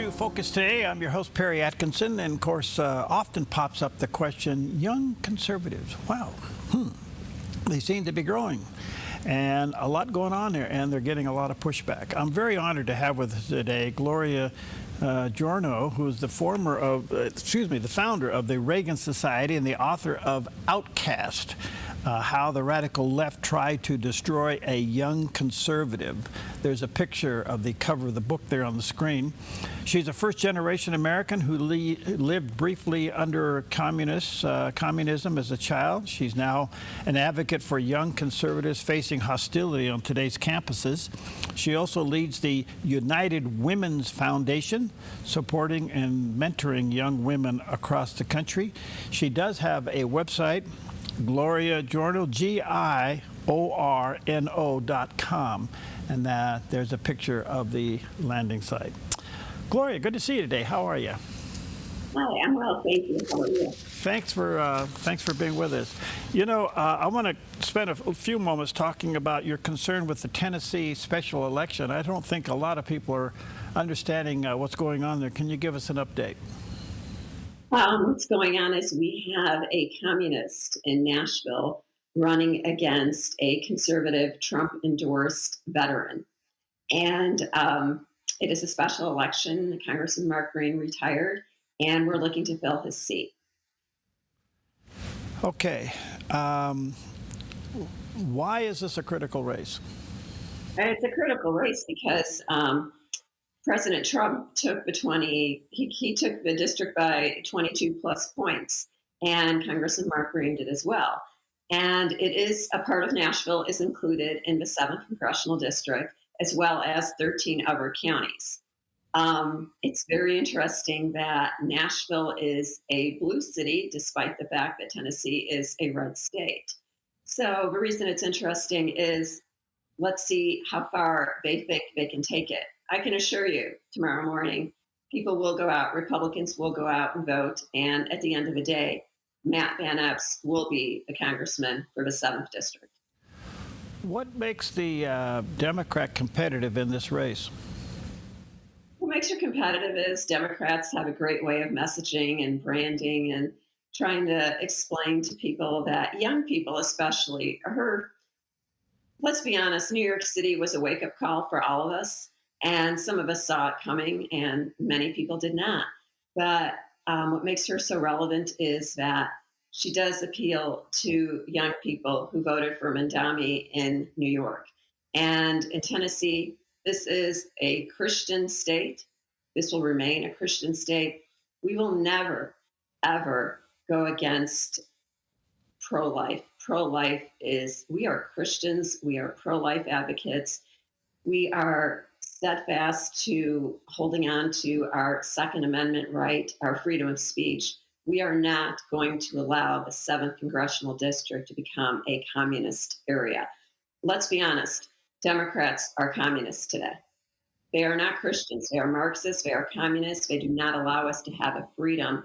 to Focus Today. I'm your host, Perry Atkinson, and of course, often pops up the question, young conservatives, wow, they seem to be growing. And a lot going on there, and they're getting a lot of pushback. I'm very honored to have with us today Gloria Giorno, who is the founder of the Reagan Society and the author of Outcast, How the Radical Left Tried to Destroy a Young Conservative. There's a picture of the cover of the book there on the screen. She's a first-generation American who lived briefly under communism as a child. She's now an advocate for young conservatives facing hostility on today's campuses. She also leads the United Women's Foundation, supporting and mentoring young women across the country. She does have a website, Gloria Giorno, GIORNO.com, and there's a picture of the landing site. Gloria, good to see you today. How are you? Hi, I'm well, thank you. How are you? Thanks for being with us. You know, I want to spend a few moments talking about your concern with the Tennessee special election. I don't think a lot of people are understanding what's going on there. Can you give us an update? What's going on is we have a communist in Nashville running against a conservative Trump-endorsed veteran. And it is a special election. Congressman Mark Green retired, and we're looking to fill his seat. Okay. Why is this a critical race? It's a critical race because President Trump took he took the district by 22 plus points, and Congressman Mark Green did as well. And it is a part of Nashville is included in the 7th Congressional District, as well as 13 other counties. It's very interesting that Nashville is a blue city, despite the fact that Tennessee is a red state. So the reason it's interesting is let's see how far they think they can take it. I can assure you tomorrow morning, people will go out, Republicans will go out and vote, and at the end of the day, Matt Van Epps will be the congressman for the 7th District. What makes the Democrat competitive in this race? What makes her competitive is Democrats have a great way of messaging and branding and trying to explain to people that young people especially let's be honest, New York City was a wake-up call for all of us, and some of us saw it coming and many people did not. But what makes her so relevant is that she does appeal to young people who voted for Mandami in New York. And in Tennessee, this is a Christian state. This will remain a Christian state. We will never, ever go against pro-life. Pro-life we are Christians. We are pro-life advocates. We are steadfast to holding on to our Second Amendment right, our freedom of speech. We are not going to allow the 7th Congressional District to become a communist area. Let's be honest, Democrats are communists today. They are not Christians. They are Marxists. They are communists. They do not allow us to have a freedom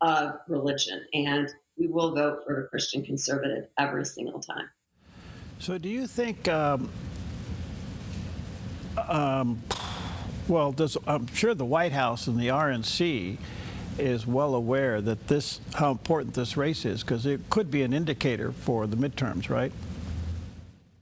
of religion. And we will vote for a Christian conservative every single time. So do you think, I'm sure the White House and the RNC is well aware that how important this race is, because it could be an indicator for the midterms, right?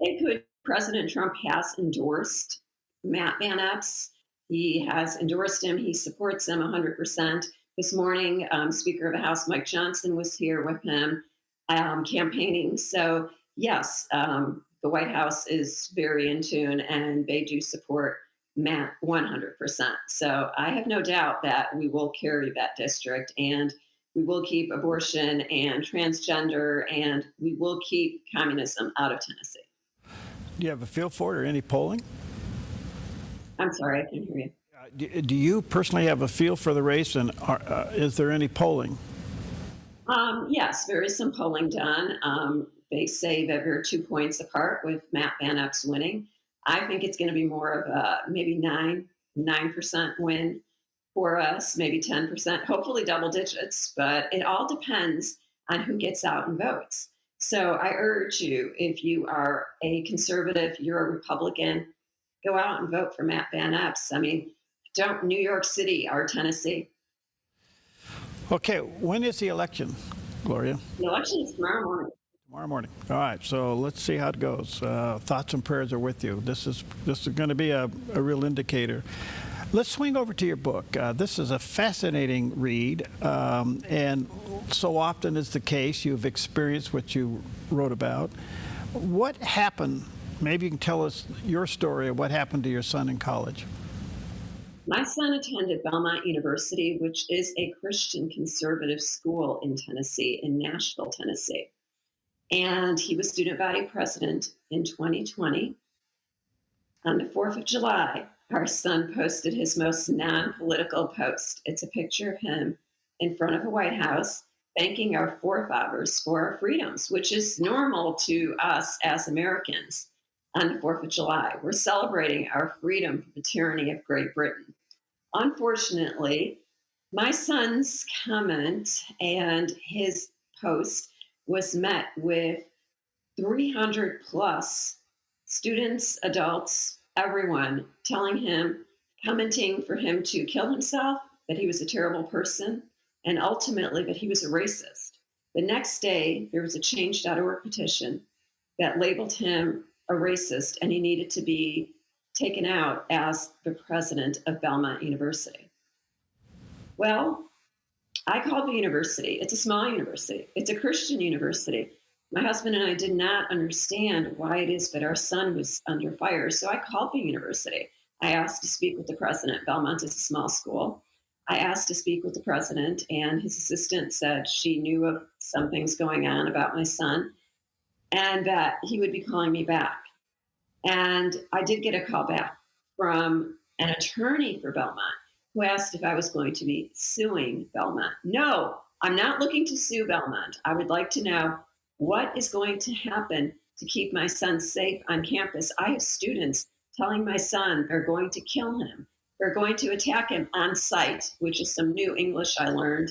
It could. President Trump has endorsed Matt Van Epps. He has endorsed him. He supports him 100%. This morning, Speaker of the House Mike Johnson was here with him campaigning. So yes, the White House is very in tune, and they do support Matt 100%. So I have no doubt that we will carry that district, and we will keep abortion and transgender, and we will keep communism out of Tennessee. Do you have a feel for it or any polling? I'm sorry, I can't hear you. Do you personally have a feel for the race, and is there any polling? Yes, there is some polling done. They say that we're 2 points apart with Matt Van Epps winning. I think it's going to be more of a maybe 9% win for us, maybe 10%, hopefully double digits, but it all depends on who gets out and votes. So I urge you, if you are a conservative, you're a Republican, go out and vote for Matt Van Epps. I mean, Don't New York City or Tennessee. Okay, when is the election, Gloria? The election is tomorrow morning. Tomorrow morning. All right, so let's see how it goes. Thoughts and prayers are with you. This is going to be a real indicator. Let's swing over to your book. This is a fascinating read, and so often is the case, you've experienced what you wrote about. What happened? Maybe you can tell us your story of what happened to your son in college. My son attended Belmont University, which is a Christian conservative school in Tennessee, in Nashville, Tennessee. And he was student body president in 2020. On the 4th of July, our son posted his most non-political post. It's a picture of him in front of a White House thanking our forefathers for our freedoms, which is normal to us as Americans. On the 4th of July, we're celebrating our freedom from the tyranny of Great Britain. Unfortunately, my son's comment and his post was met with 300 plus students, adults, everyone telling him, commenting for him to kill himself, that he was a terrible person, and ultimately that he was a racist. The next day, there was a Change.org petition that labeled him a racist, and he needed to be taken out as the president of Belmont University. Well, I called the university. It's a small university. It's a Christian university. My husband and I did not understand why it is that our son was under fire. So I called the university. I asked to speak with the president. Belmont is a small school. I asked to speak with the president, and his assistant said she knew of some things going on about my son and that he would be calling me back. And I did get a call back from an attorney for Belmont who asked if I was going to be suing Belmont. No, I'm not looking to sue Belmont. I would like to know what is going to happen to keep my son safe on campus. I have students telling my son they're going to kill him. They're going to attack him on site, which is some new English I learned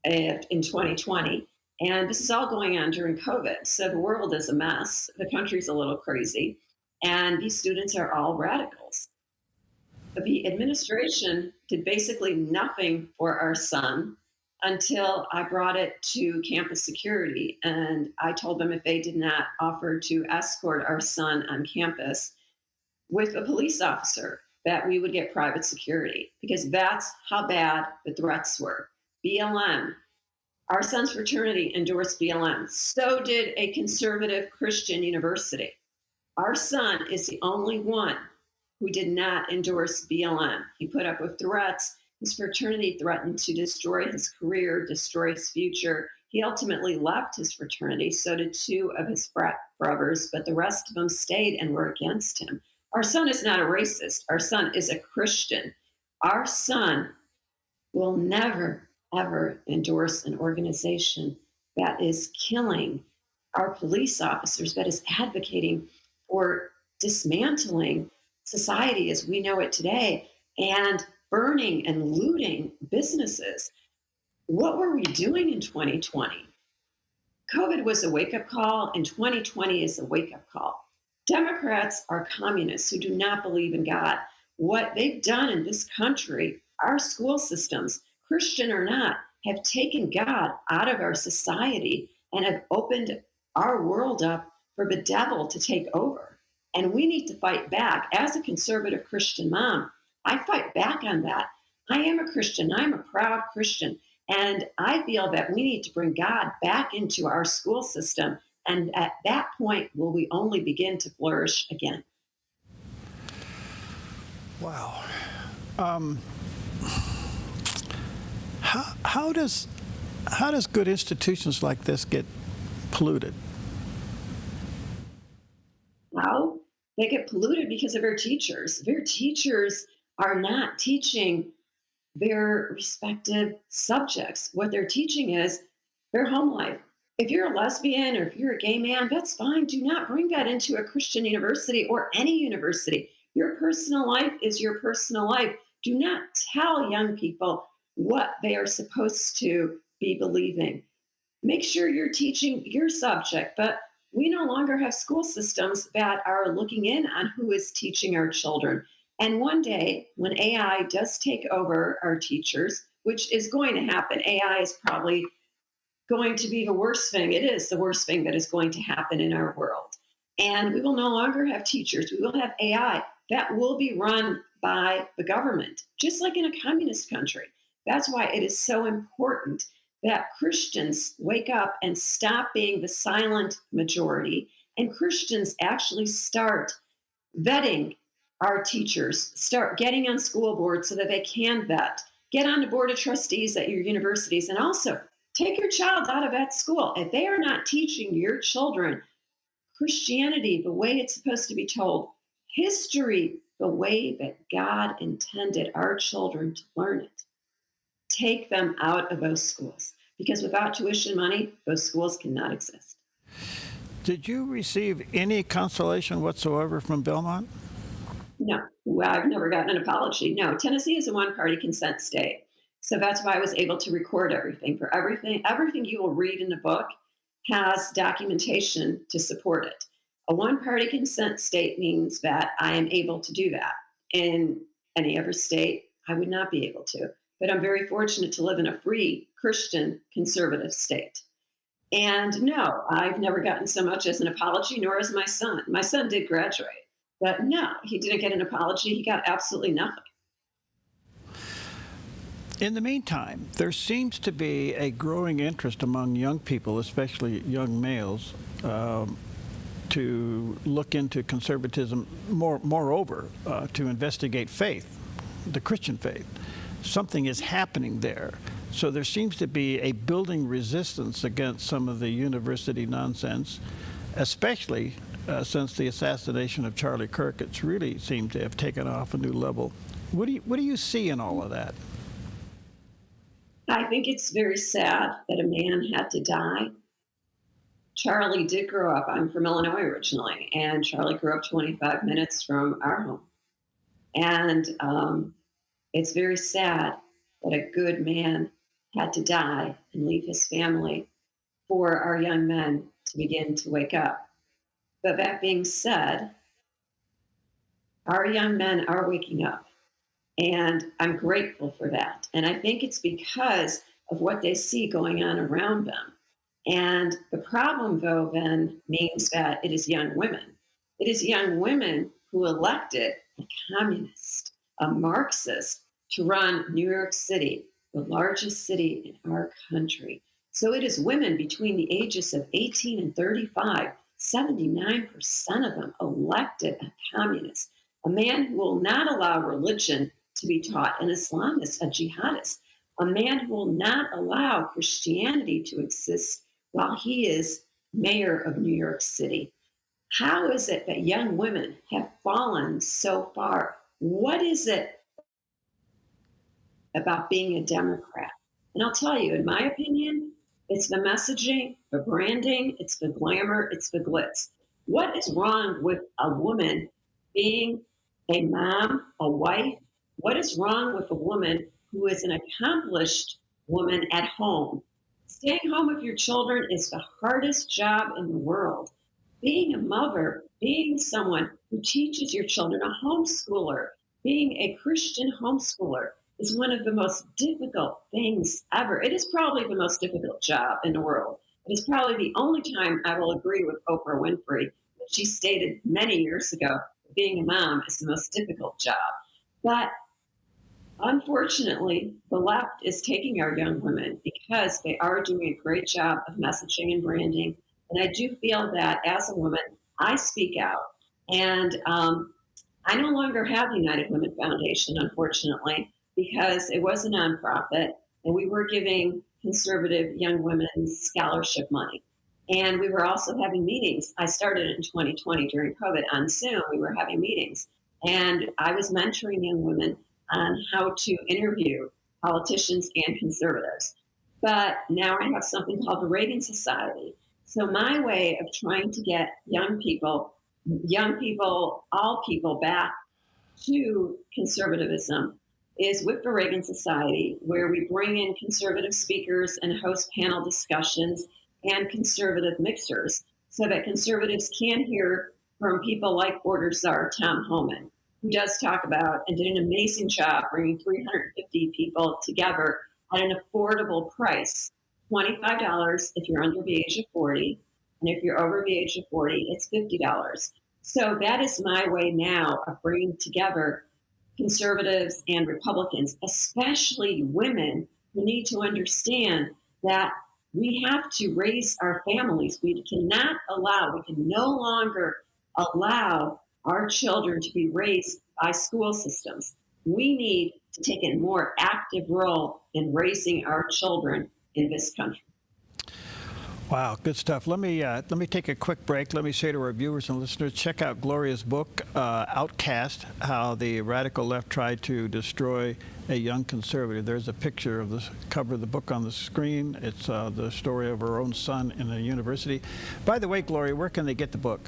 in 2020. And this is all going on during COVID. So the world is a mess. The country's a little crazy. And these students are all radicals. The administration did basically nothing for our son until I brought it to campus security. And I told them if they did not offer to escort our son on campus with a police officer, that we would get private security, because that's how bad the threats were. BLM, our son's fraternity endorsed BLM. So did a conservative Christian university. Our son is the only one who did not endorse BLM. He put up with threats. His fraternity threatened to destroy his career, destroy his future. He ultimately left his fraternity. So did two of his frat brothers, but the rest of them stayed and were against him. Our son is not a racist. Our son is a Christian. Our son will never, ever endorse an organization that is killing our police officers, that is advocating for dismantling society as we know it today and burning and looting businesses. What were we doing in 2020? COVID was a wake-up call, and 2020 is a wake-up call. Democrats are communists who do not believe in God. What they've done in this country, our school systems, Christian or not, have taken God out of our society and have opened our world up for the devil to take over. And we need to fight back. As a conservative Christian mom, I fight back on that. I am a Christian. I'm a proud Christian. And I feel that we need to bring God back into our school system. And at that point, will we only begin to flourish again. Wow. How does good institutions like this get polluted? Well, they get polluted because of their teachers. Their teachers are not teaching their respective subjects. What they're teaching is their home life. If you're a lesbian or if you're a gay man, that's fine. Do not bring that into a Christian university or any university. Your personal life is your personal life. Do not tell young people what they are supposed to be believing. Make sure you're teaching your subject, but we no longer have school systems that are looking in on who is teaching our children. And one day, when AI does take over our teachers, which is going to happen, AI is probably going to be the worst thing. It is the worst thing that is going to happen in our world. And we will no longer have teachers. We will have AI that will be run by the government, just like in a communist country. That's why it is so important that Christians wake up and stop being the silent majority, and Christians actually start vetting our teachers, start getting on school boards so that they can vet, get on the board of trustees at your universities, and also take your child out of that school. If they are not teaching your children Christianity the way it's supposed to be told, history the way that God intended our children to learn it, take them out of those schools. Because without tuition money, those schools cannot exist. Did you receive any consolation whatsoever from Belmont? No, well, I've never gotten an apology. No, Tennessee is a one-party consent state. So that's why I was able to record everything. For everything you will read in the book has documentation to support it. A one-party consent state means that I am able to do that. In any other state, I would not be able to. But I'm very fortunate to live in a free Christian conservative state. And no, I've never gotten so much as an apology, nor has my son. My son did graduate, but no, he didn't get an apology. He got absolutely nothing. In the meantime, there seems to be a growing interest among young people, especially young males, to look into conservatism, moreover, to investigate faith, the Christian faith. Something is happening there. So there seems to be a building resistance against some of the university nonsense, especially since the assassination of Charlie Kirk. It's really seemed to have taken off a new level. What do you see in all of that? I think it's very sad that a man had to die. Charlie did grow up. I'm from Illinois originally, and Charlie grew up 25 minutes from our home. And it's very sad that a good man had to die and leave his family for our young men to begin to wake up. But that being said, our young men are waking up. And I'm grateful for that. And I think it's because of what they see going on around them. And the problem, though, then means that it is young women. It is young women who elected a communist, a Marxist, to run New York City, the largest city in our country. So it is women between the ages of 18 and 35, 79% of them elected a communist, a man who will not allow religion to be taught, an Islamist, a jihadist, a man who will not allow Christianity to exist while he is mayor of New York City. How is it that young women have fallen so far? What is it about being a Democrat? And I'll tell you, in my opinion, it's the messaging, the branding, it's the glamour, it's the glitz. What is wrong with a woman being a mom, a wife? What is wrong with a woman who is an accomplished woman at home? Staying home with your children is the hardest job in the world. Being a mother, being someone who teaches your children, a homeschooler, being a Christian homeschooler is one of the most difficult things ever. It is probably the most difficult job in the world. It is probably the only time I will agree with Oprah Winfrey that she stated many years ago that being a mom is the most difficult job. But unfortunately, the left is taking our young women because they are doing a great job of messaging and branding. And I do feel that as a woman, I speak out. And I no longer have the United Women Foundation, unfortunately, because it was a nonprofit and we were giving conservative young women scholarship money. And we were also having meetings. I started in 2020 during COVID on Zoom. We were having meetings. And I was mentoring young women on how to interview politicians and conservatives. But now I have something called the Reagan Society. So my way of trying to get young people, all people back to conservatism is with the Reagan Society, where we bring in conservative speakers and host panel discussions and conservative mixers so that conservatives can hear from people like Border Czar Tom Homan, who does talk about and did an amazing job bringing 350 people together at an affordable price. $25 if you're under the age of 40, and if you're over the age of 40, it's $50. So that is my way now of bringing together conservatives and Republicans, especially women, who need to understand that we have to raise our families. We can no longer allow our children to be raised by school systems. We need to take a more active role in raising our children in this country. Wow, good stuff. Let me take a quick break. Let me say to our viewers and listeners, check out Gloria's book, Outcast, How the Radical Left Tried to Destroy a Young Conservative. There's a picture of the cover of the book on the screen. It's the story of her own son in a university. By the way, Gloria, where can they get the book?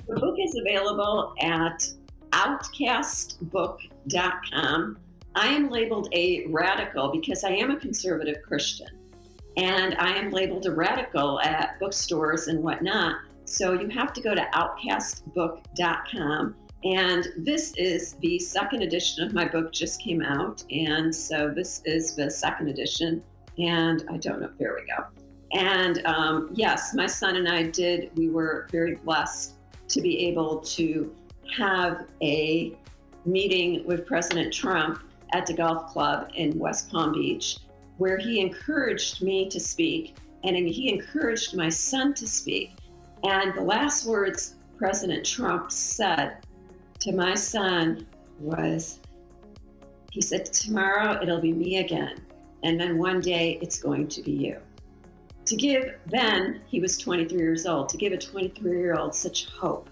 The book is available at outcastbook.com. I am labeled a radical because I am a conservative Christian. And I am labeled a radical at bookstores and whatnot. So you have to go to outcastbook.com. And this is the second edition of my book, just came out. And so this is the second edition. And I don't know, there we go. And yes, my son and I we were very blessed to be able to have a meeting with President Trump at the golf club in West Palm Beach, where he encouraged me to speak, and he encouraged my son to speak. And the last words President Trump said to my son was, he said, tomorrow it'll be me again, and then one day it's going to be you. Then he was 23 years old, to give a 23-year-old such hope.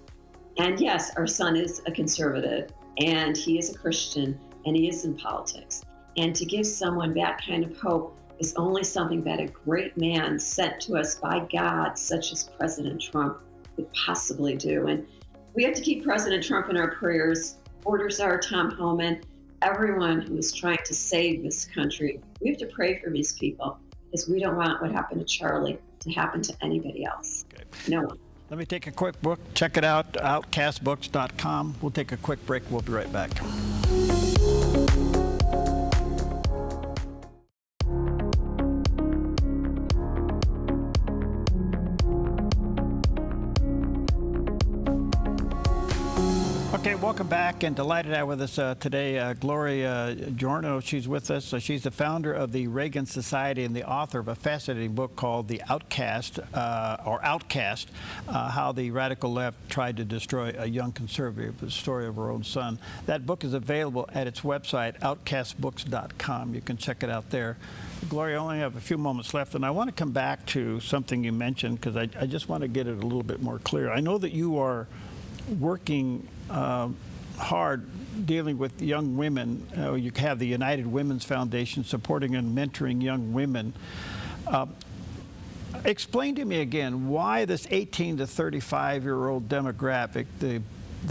And yes, our son is a conservative, and he is a Christian, and he is in politics. And to give someone that kind of hope is only something that a great man sent to us by God, such as President Trump, could possibly do. And we have to keep President Trump in our prayers, Border Czar Tom Homan, everyone who is trying to save this country. We have to pray for these people, because we don't want what happened to Charlie to happen to anybody else. Okay. No one. Let me take a quick book. Check it out, outcastbooks.com. We'll take a quick break. We'll be right back. Okay, welcome back, and delighted to have with us today Gloria Giorno. She's with us. She's the founder of the Reagan Society and the author of a fascinating book called The Outcast, Outcast, How the Radical Left Tried to Destroy a Young Conservative, the story of her own son. That book is available at its website, outcastbooks.com. You can check it out there. Gloria, I only have a few moments left, and I want to come back to something you mentioned, because I just want to get it a little bit more clear. I know that you are working hard dealing with young women. You have the United Women's Foundation supporting and mentoring young women. Explain to me again why this 18 to 35-year-old demographic, the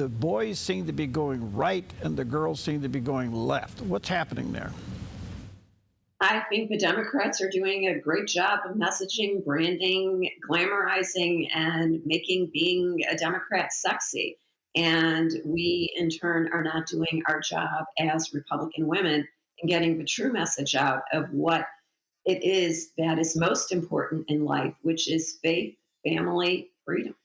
boys seem to be going right and the girls seem to be going left. What's happening there? I think the Democrats are doing a great job of messaging, branding, glamorizing, and making being a Democrat sexy. And we, in turn, are not doing our job as Republican women in getting the true message out of what it is that is most important in life, which is faith, family, freedom.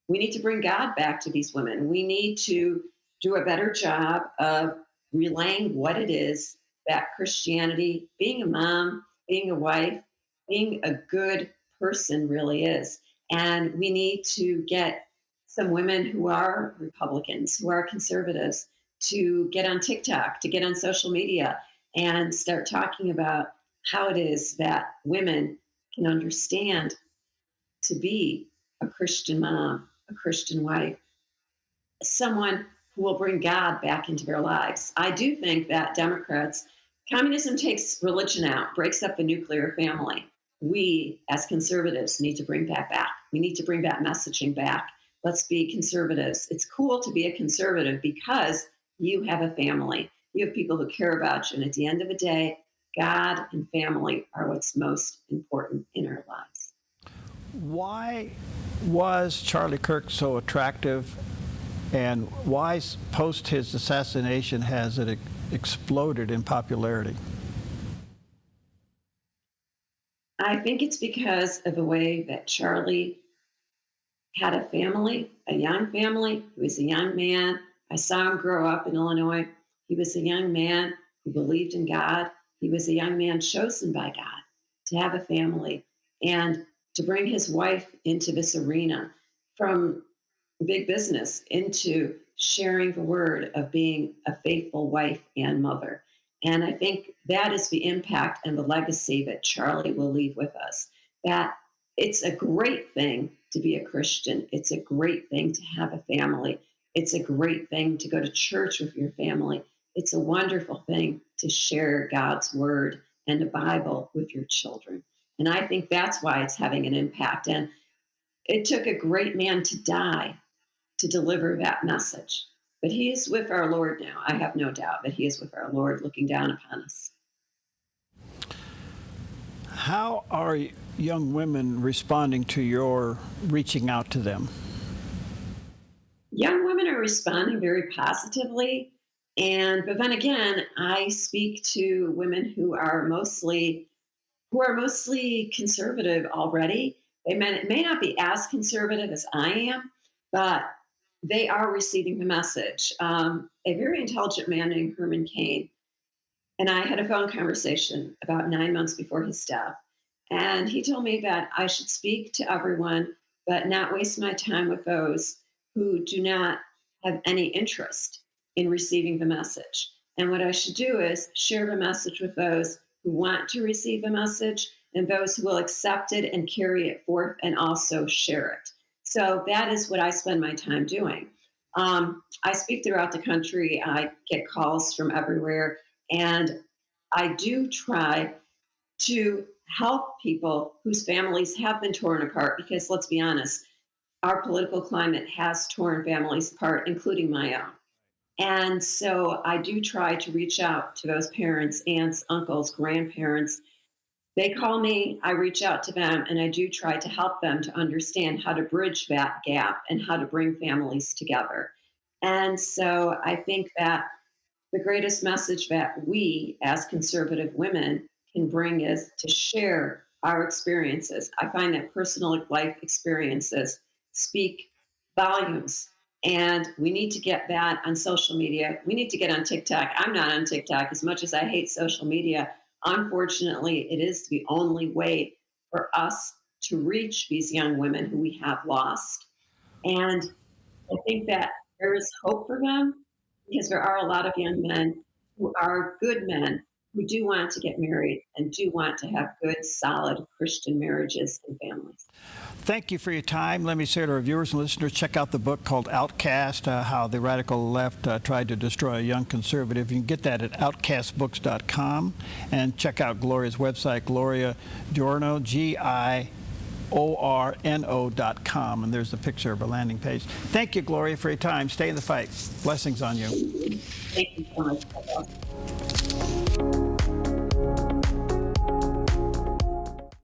We need to bring God back to these women. We need to do a better job of relaying what it is that Christianity, being a mom, being a wife, being a good person really is. And we need to get some women who are Republicans, who are conservatives, to get on TikTok, to get on social media, and start talking about how it is that women can understand to be a Christian mom, a Christian wife, someone who will bring God back into their lives. I do think that communism takes religion out, breaks up the nuclear family. We, as conservatives, need to bring that back. We need to bring that messaging back. Let's be conservatives. It's cool to be a conservative because you have a family. You have people who care about you. And at the end of the day, God and family are what's most important in our lives. Why was Charlie Kirk so attractive And why, post his assassination, has it exploded in popularity? I think it's because of the way that Charlie had a family, a young family. He was a young man. I saw him grow up in Illinois. He was a young man who believed in God. He was a young man chosen by God to have a family and to bring his wife into this arena from big business into sharing the word of being a faithful wife and mother. And I think that is the impact and the legacy that Charlie will leave with us. That it's a great thing to be a Christian. It's a great thing to have a family. It's a great thing to go to church with your family. It's a wonderful thing to share God's word and the Bible with your children. And I think that's why it's having an impact. And it took a great man to die to deliver that message. But he is with our Lord now. I have no doubt that he is with our Lord looking down upon us. How are young women responding to your reaching out to them? Young women are responding very positively. But then again, I speak to women who are mostly conservative already. They may not be as conservative as I am, but they are receiving the message. A very intelligent man named Herman Cain and I had a phone conversation about 9 months before his death. And he told me that I should speak to everyone, but not waste my time with those who do not have any interest in receiving the message. And what I should do is share the message with those who want to receive the message and those who will accept it and carry it forth and also share it. So that is what I spend my time doing. I speak throughout the country. I get calls from everywhere. And I do try to help people whose families have been torn apart because, let's be honest, our political climate has torn families apart, including my own. And so I do try to reach out to those parents, aunts, uncles, grandparents. They call me, I reach out to them, and I do try to help them to understand how to bridge that gap and how to bring families together. And so I think that the greatest message that we as conservative women can bring is to share our experiences. I find that personal life experiences speak volumes. And we need to get that on social media. We need to get on TikTok. I'm not on TikTok as much as I hate social media. Unfortunately, it is the only way for us to reach these young women who we have lost. And I think that there is hope for them because there are a lot of young men who are good men who do want to get married and do want to have good, solid Christian marriages and families. Thank you for your time. Let me say to our viewers and listeners, check out the book called Outcast, How the Radical Left Tried to Destroy a Young Conservative. You can get that at outcastbooks.com. And check out Gloria's website, Gloria Giorno, GIORNO.com. And there's the picture of a landing page. Thank you, Gloria, for your time. Stay in the fight. Blessings on you. Thank you so much.